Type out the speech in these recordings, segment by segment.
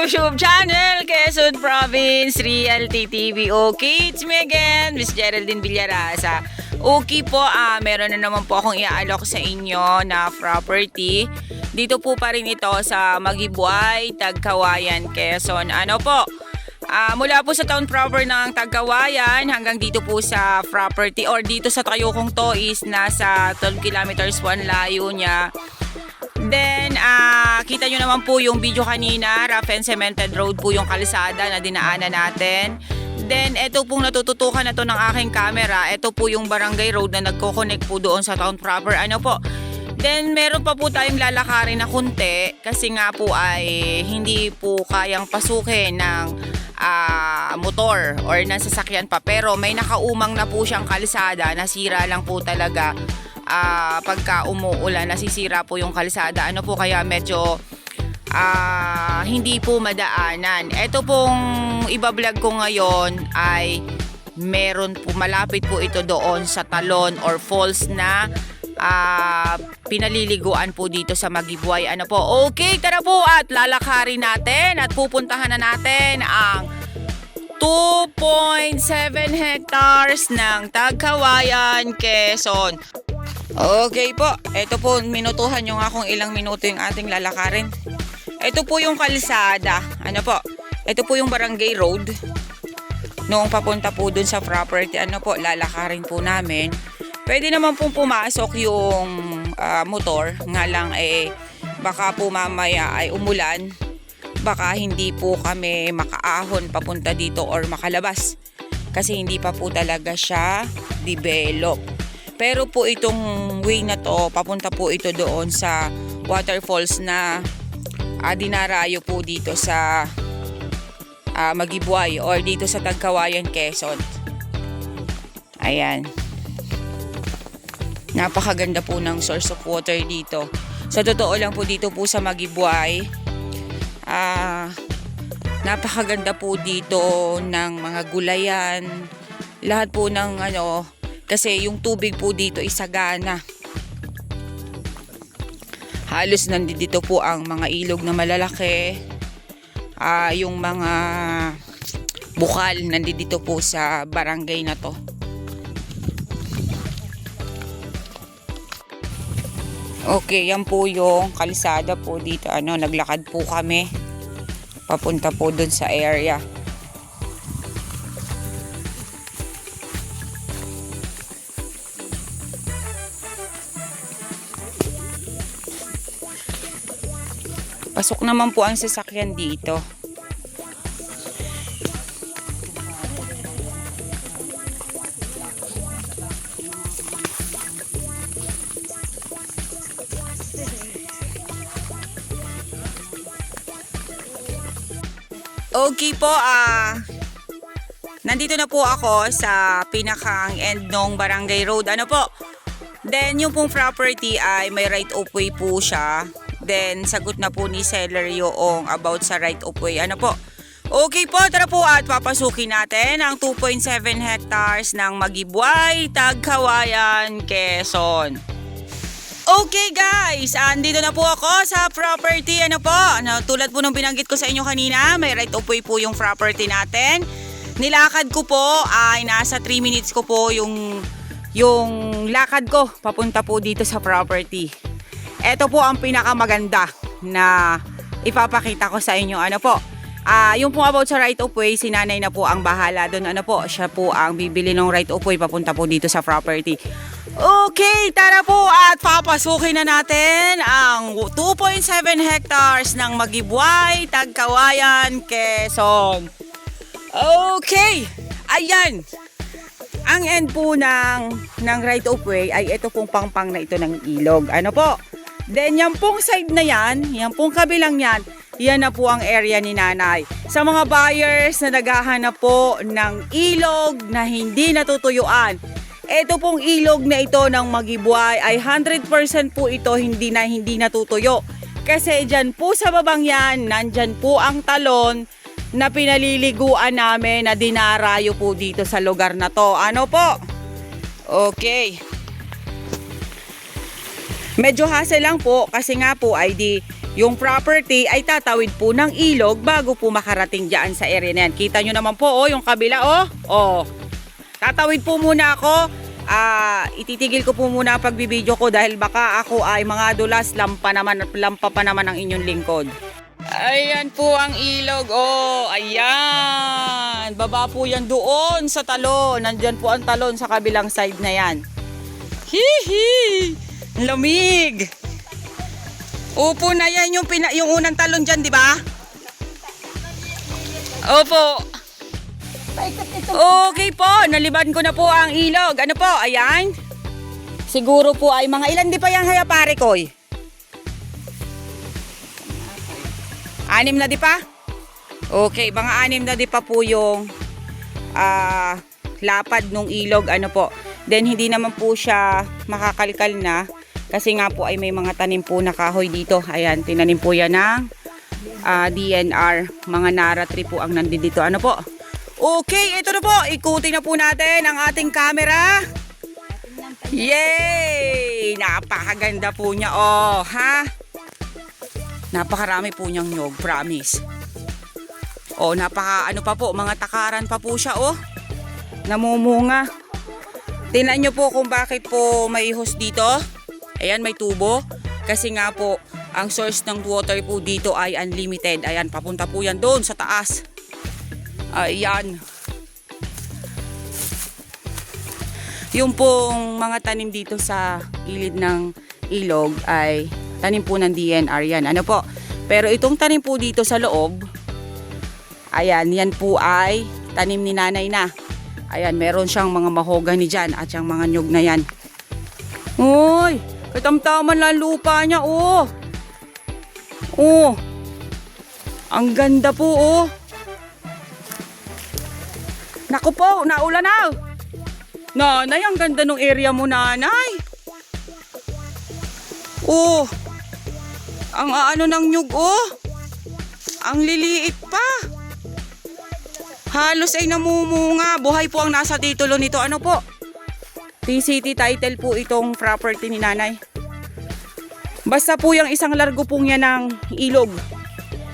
YouTube channel, Quezon Province, Realty TV. Okay, it's me again, Miss Geraldine Villarasa. Okay po, meron na naman po akong i-alok sa inyo na property. Dito po pa rin ito sa Magibway, Tagkawayan, Quezon. Ano po? Mula po sa town proper ng Tagkawayan hanggang dito po sa property or dito sa Tayokong to is nasa 12 kilometers po ang layo niya. Then, kita nyo naman po yung video kanina, rough and cemented road po yung kalsada na dinaanan natin. Then, ito pong natututukan na to ng aking camera, ito po yung barangay road na nagko-connect po doon sa town proper. Ano po? Then, meron pa po tayong lalakarin na kunti kasi nga po ay hindi po kayang pasukin ng motor or ng sasakyan pa. Pero may nakaumang na po siyang kalsada, nasira lang po talaga. Pagka umuulan, nasisira po yung kalsada. Ano po, kaya medyo hindi po madaanan. Ito pong ibablog ko ngayon ay meron po, malapit po ito doon sa talon or falls na pinaliliguan po dito sa Magibway. Ano po, okay, tara po at lalakarin natin at pupuntahan na natin ang 2.7 hectares ng Tagkawayan, Quezon. Okay po, ito po, minutuhan nyo nga kung ilang minuto yung ating lalakarin. Ito po yung kalsada, ano po, ito po yung barangay road. Noong papunta po dun sa property, ano po, lalakarin po namin. Pwede naman pong pumasok yung motor, nga lang baka po mamaya ay umulan. Baka hindi po kami makaahon papunta dito or makalabas. Kasi hindi pa po talaga siya develop. Pero po itong way na to, papunta po ito doon sa waterfalls na dinarayo po dito sa Magibway or dito sa Tagkawayan, Quezon. Ayan. Napakaganda po ng source of water dito. Sa totoo lang po dito po sa Magibway, napakaganda po dito ng mga gulayan. Lahat po ng kasi yung tubig po dito ay sagana. Halos nandito po ang mga ilog na malalaki. Yung mga bukal nandito po sa barangay na to. Okay, yan po yung kalsada po dito. Naglakad po kami. Papunta po dun sa area. Pasok naman po ang sasakyan dito. Okay po, nandito na po ako sa pinakang end ng barangay road. Ano po? Then yung pong property ay may right of way po siya. Then, sagot na po ni seller yung about sa right of way. Ano po? Okay po, tara po at papasukin natin ang 2.7 hectares ng Magibway, Tagkawayan, Quezon. Okay guys, andito na po ako sa property. Ano po? Tulad po ng binanggit ko sa inyo kanina, may right of way po yung property natin. Nilakad ko po ay nasa 3 minutes ko po yung lakad ko papunta po dito sa property. Ito po ang pinakamaganda na ipapakita ko sa inyo. Ano po? Yung po about sa right of way, si nanay na po ang bahala doon. Ano po? Siya po ang bibili ng right of way papunta po dito sa property. Okay, tara po at papasukin na natin ang 2.7 hectares ng Magibway, Tagkawayan, Quezon. Okay, ayan. Ang end po ng right of way ay ito pong pangpang na ito ng ilog. Ano po? Then, yung pong side na yan pong kabilang yan, yan na po ang area ni nanay. Sa mga buyers na naghahanap po ng ilog na hindi natutuyuan, ito pong ilog na ito ng Magibway ay 100% po ito hindi natutuyo. Kasi dyan po sa babang yan, nandyan po ang talon na pinaliliguan namin na dinarayo po dito sa lugar na to. Ano po? Okay. Medyo hassle lang po kasi nga po ay yung property ay tatawid po ng ilog bago po makarating dyan sa area na yan. Kita nyo naman po yung kabila tatawid po muna ako. Ititigil ko po muna ang pagbibideo ko dahil baka ako ay mga dulas lampa pa naman ang inyong lingkod. Ayan po ang ilog. Ayan. Baba po yan doon sa talon. Nandyan po ang talon sa kabilang side na yan. Hihi! Lamig! Opo na yan yung unang talon dyan, di ba? Opo. Okay po, naliban ko na po ang ilog. Ano po, ayan. Siguro po ay mga ilan di pa yan haya pare koy? 6 na di pa? Okay, mga 6 na di pa po yung lapad nung ilog. Ano po. Then hindi naman po siya makakalkal na. Kasi nga po ay may mga tanim po na kahoy dito. Ayan, tinanim po yan ng DNR. Mga Nara tree po ang nandito. Ano po? Okay, ito na po. Ikutin na po natin ang ating camera. Yay! Napakaganda po niya. Napakarami po niyang nyog, promise. Napaka pa po, mga takaran pa po siya, namumunga. Tingnan nyo po kung bakit po may ihos dito. Ayan, may tubo. Kasi nga po, ang source ng water po dito ay unlimited. Ayan, papunta po yan doon sa taas. Ayan. Yung pong mga tanim dito sa gilid ng ilog ay tanim po ng DNR yan. Ano po? Pero itong tanim po dito sa loob, ayan, yan po ay tanim ni nanay na. Ayan, meron siyang mga mahogany dyan at yung mga nyug na yan. Uy! Katamtaman lang lupa niya, Ang ganda po, Naku po, naulan na. Nanay, ang ganda ng area mo, nanay. Ang ng nyug, Ang liliit pa. Halos ay namumunga. Buhay po ang nasa titulo nito. Ano po? PCT title po itong property ni nanay. Basta po yung isang largo pong yan ng ilog.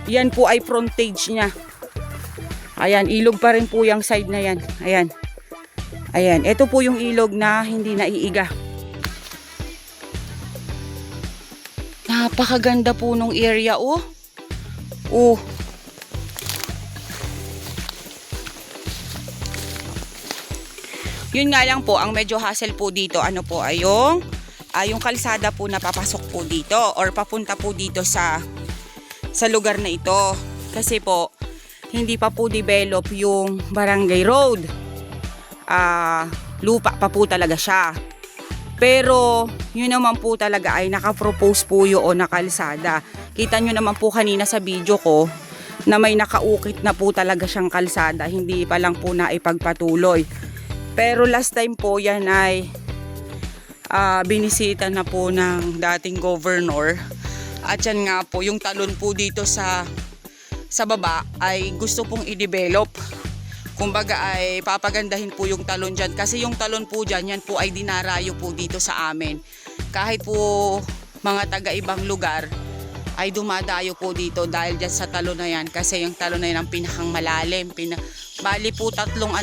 Yan po ay frontage niya. Ayan, ilog pa rin po yung side na yan. Ayan. Ayan, ito po yung ilog na hindi naiiga. Napakaganda po nung area, Yun nga lang po, ang medyo hassle po dito, ano po, ay yung kalsada po na papasok po dito or papunta po dito sa lugar na ito. Kasi po, hindi pa po develop yung barangay road. Lupa pa po talaga siya. Pero, yun naman po talaga ay nakapropose po yun na kalsada. Kita nyo naman po kanina sa video ko na may nakaukit na po talaga siyang kalsada. Hindi pa lang po naipagpatuloy. Pero last time po yan ay binisita na po ng dating governor. At yan nga po, yung talon po dito sa baba ay gusto pong i-develop. Kumbaga ay papagandahin po yung talon dyan. Kasi yung talon po dyan, yan po ay dinarayo po dito sa amin. Kahit po mga taga-ibang lugar ay dumadayo po dito dahil dyan sa talon na yan. Kasi yung talon na yan ang pinakang malalim. Bali po tatlong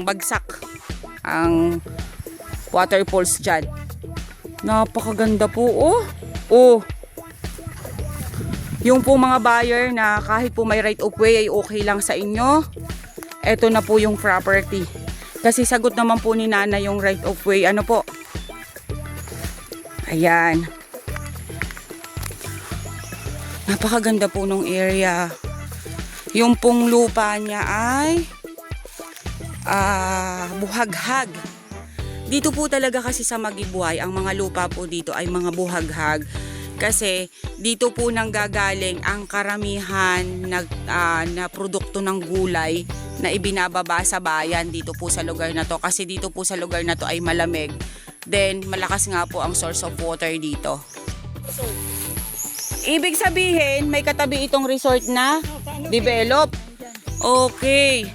bagsak ang waterfalls dyan. Napakaganda po, Yung po mga buyer na kahit po may right of way ay okay lang sa inyo. Ito na po yung property. Kasi sagot naman po ni Nana yung right of way. Ano po? Ayan. Napakaganda po nung area. Yung pong lupa niya ay buhaghag. Dito po talaga kasi sa Magibway, ang mga lupa po dito ay mga buhaghag. Kasi dito po nang gagaling ang karamihan na produkto ng gulay na ibinababa sa bayan dito po sa lugar na to. Kasi dito po sa lugar na to ay malamig. Then malakas nga po ang source of water dito. Ibig sabihin, may katabi itong resort na develop. Okay.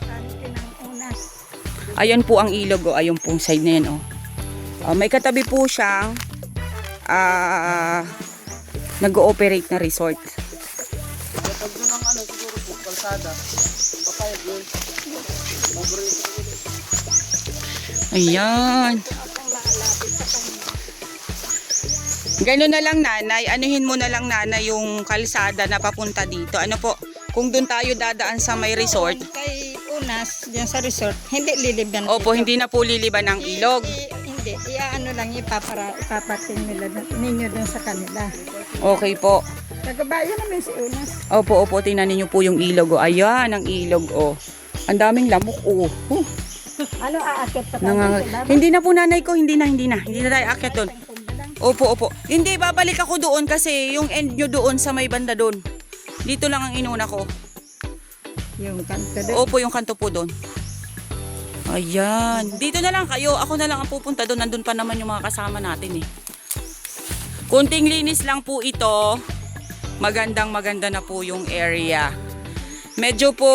Ayan po ang ilog, oh. Ayun pong side na yan, oh. May katabi po siyang nag-ooperate na resort. Ayan. Gano'n na lang, nanay. Anuhin mo na lang, nanay, yung kalsada na papunta dito. Ano po? Kung doon tayo dadaan sa may resort. Kay Unas, diyan sa resort, hindi lilibdan. Opo, hindi na po liliban ng ilog. Hindi, iaano lang ipapating nila ninyo doon sa kanila. Okay po. Nagabayo naman si Unas. Opo, tingnan niyo po yung ilog, oh. Ayan, ang ilog, oh. Ang daming lamok, oh. Ano aakit pa Hindi na po, nanay ko, hindi na tayo akyat doon. Opo. Hindi, babalik ako doon kasi yung end nyo doon sa may banda doon. Dito lang ang inuna ko. Yung kanto doon. Opo, yung kanto po doon. Ayan. Dito na lang kayo. Ako na lang ang pupunta doon. Nandun pa naman yung mga kasama natin, eh. Kunting linis lang po ito. Maganda na po yung area. Medyo po,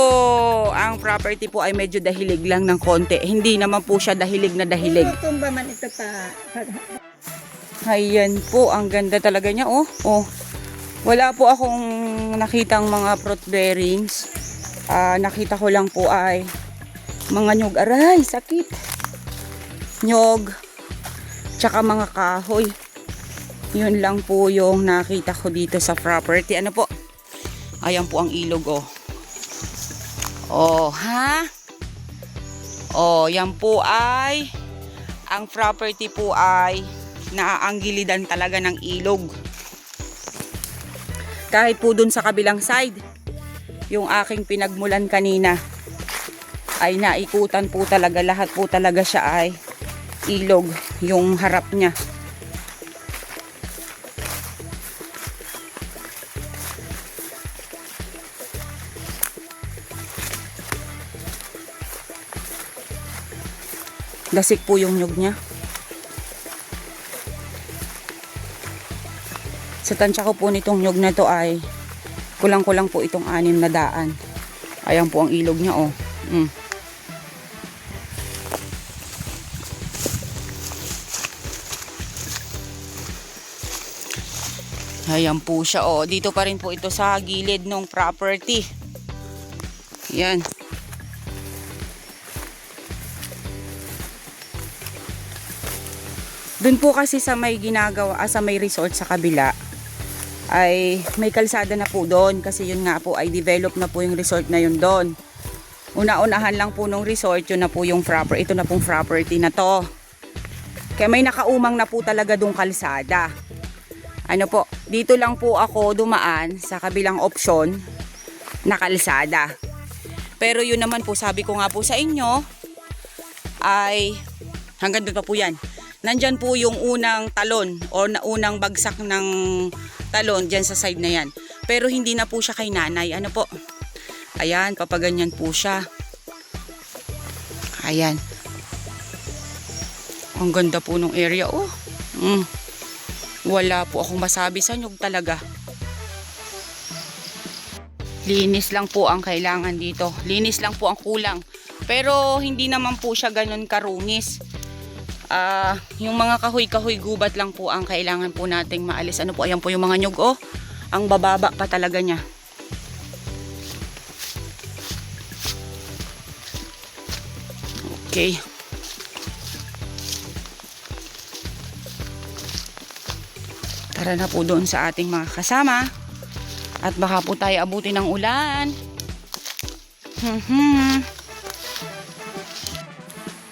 ang property po ay medyo dahilig lang ng konti. Hindi naman po siya dahilig na dahilig. Tumba man ito pa. Ayan po, ang ganda talaga niya, oh. Wala po akong nakitang mga fruit bearings. Nakita ko lang po ay mga nyog. Aray, sakit. Nyog. Tsaka mga kahoy. Yun lang po yung nakita ko dito sa property. Ano po? Ayan po ang ilog, oh. Oh, ha? Oh, yan po ay ang property po ay naaanggilidan talaga ng ilog. Kahit po dun sa kabilang side, yung aking pinagmulan kanina ay naikutan po talaga, lahat po talaga siya ay ilog, yung harap niya. Dasik po yung nyug niya. Sa tansya ko po nitong nyug na to ay kulang-kulang po itong 6 na daan. Ayan po ang ilog niya, oh. Ayan po siya, oh. Dito pa rin po ito sa gilid ng property. Ayan. Doon po kasi sa may ginagawa, sa may resort sa kabila, ay may kalsada na po doon kasi yun nga po ay develop na po yung resort na yun doon. Una-unahan lang po nung resort, yun na po yung ito na pong property na to. Kaya may nakaumang na po talaga doong kalsada. Ano po, dito lang po ako dumaan sa kabilang opsyon na kalsada. Pero yun naman po, sabi ko nga po sa inyo, ay hanggang doon pa po yan. Nandyan po yung unang talon o unang bagsak ng talon dyan sa side na yan. Pero hindi na po siya kay nanay. Ano po? Ayan, papaganyan po siya. Ayan. Ang ganda po ng area. Oh. Wala po akong masabi sa nyug talaga. Linis lang po ang kailangan dito. Linis lang po ang kulang. Pero hindi naman po siya ganun karungis. Yung mga kahoy-kahoy gubat lang po ang kailangan po nating maalis. Ano po, ayan po yung mga nyug, oh. Ang bababa pa talaga niya. Okay. Tara na po doon sa ating mga kasama. At baka po tayo abutin ng ulan.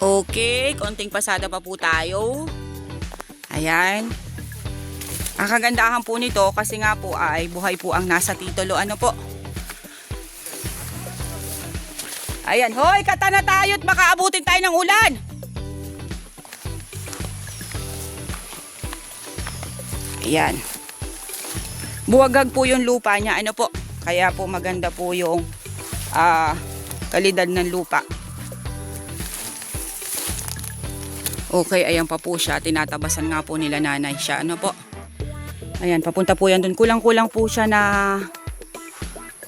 Okay, konting pasada pa po tayo. Ayan. Ang kagandahan po nito kasi nga po ay buhay po ang nasa titulo. Ano po? Ayan, hoy, kata na tayo at baka abutin tayo ng ulan. Ayan. Buwagag po yung lupa niya. Ano po? Kaya po maganda po yung kalidad ng lupa. Okay, ayan pa po siya. Tinatabasan nga po nila nanay siya. Ano po? Ayan, papunta po yan dun. Kulang-kulang po siya na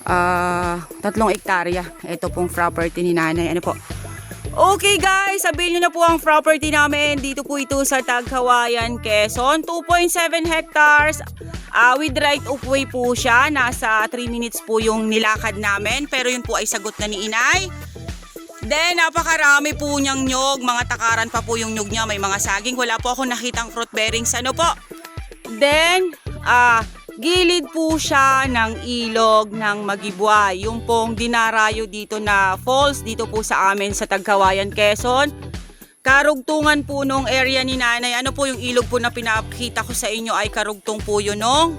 3 hektarya. Ito pong property ni nanay. Ano po? Okay guys, sabihin nyo na po ang property namin. Dito po ito sa Tagkawayan, Quezon. 2.7 hectares. With right of way po siya. Nasa 3 minutes po yung nilakad namin. Pero yun po ay sagot na ni inay. Then, napakarami po niyang nyog. Mga takaran pa po yung nyog niya. May mga saging. Wala po ako nakitang fruit bearings. Ano po? Then, gilid po siya ng ilog ng Magibway. Yung pong dinarayo dito na falls. Dito po sa amin sa Tagkawayan, Quezon. Karugtungan po nung area ni nanay. Ano po yung ilog po na pinakita ko sa inyo ay karugtong po yun nung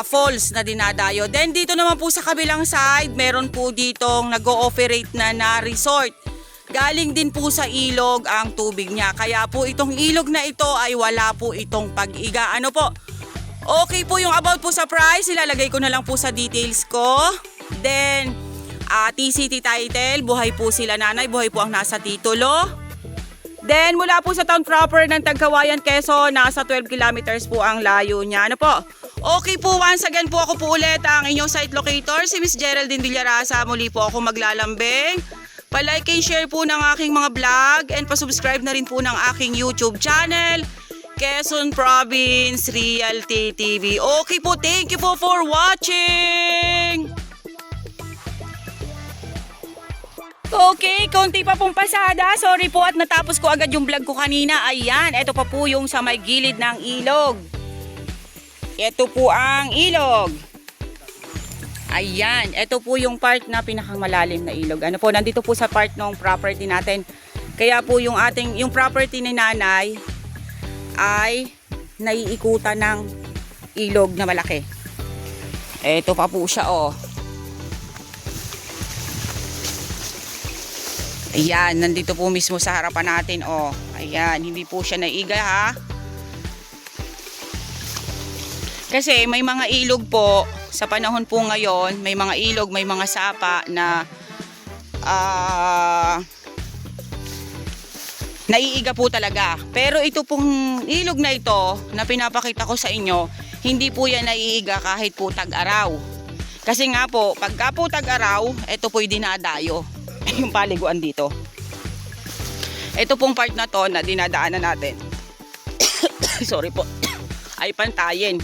falls na dinadayo. Then dito naman po sa kabilang side, meron po ditong nag-ooperate na resort. Galing din po sa ilog ang tubig niya. Kaya po itong ilog na ito ay wala po itong pag-iga. Ano po? Okay po yung about po sa price. Ilalagay ko na lang po sa details ko. Then, TCT title. Buhay po sila nanay. Buhay po ang nasa titulo. Then, mula po sa town proper ng Tagkawayan, Quezon, nasa 12 kilometers po ang layo niya. Ano po? Okay po, once again po ako po ulit ang inyong site locator, si Miss Geraldine Villarasa. Muli po ako maglalambing. Pa-like and share po ng aking mga vlog and pa-subscribe na rin po ng aking YouTube channel, Quezon Province Realty TV. Okay po, thank you po for watching! Okay, konti pa pong pasada. Sorry po at natapos ko agad yung vlog ko kanina. Ayan, ito pa po yung sa may gilid ng ilog. Ito po ang ilog. Ayan, ito po yung part na pinakang malalim na ilog. Ano po, nandito po sa part ng property natin. Kaya po yung property ni nanay ay naiikutan ng ilog na malaki. Ito pa po siya, oh. Ayan, nandito po mismo sa harapan natin, oh. Ayan, hindi po siya naiga, ha. Kasi may mga ilog po, sa panahon po ngayon, may mga ilog, may mga sapa na naiiga po talaga. Pero ito pong ilog na ito, na pinapakita ko sa inyo, hindi po yan naiiga kahit po tag-araw. Kasi nga po, pagka po tag-araw, ito po'y dinadayo. Yung paliguan dito. Ito pong part na to na dinadaanan natin. Sorry po. Ay pantayin.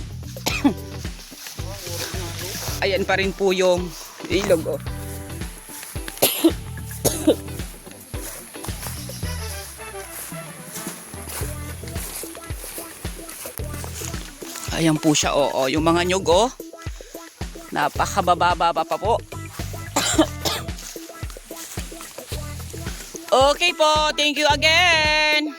Ayan pa rin po yung ilog, oh. Ayan po siya, oh. Yung mga nyug, oh. Napakababa pa po. Okay po, thank you again.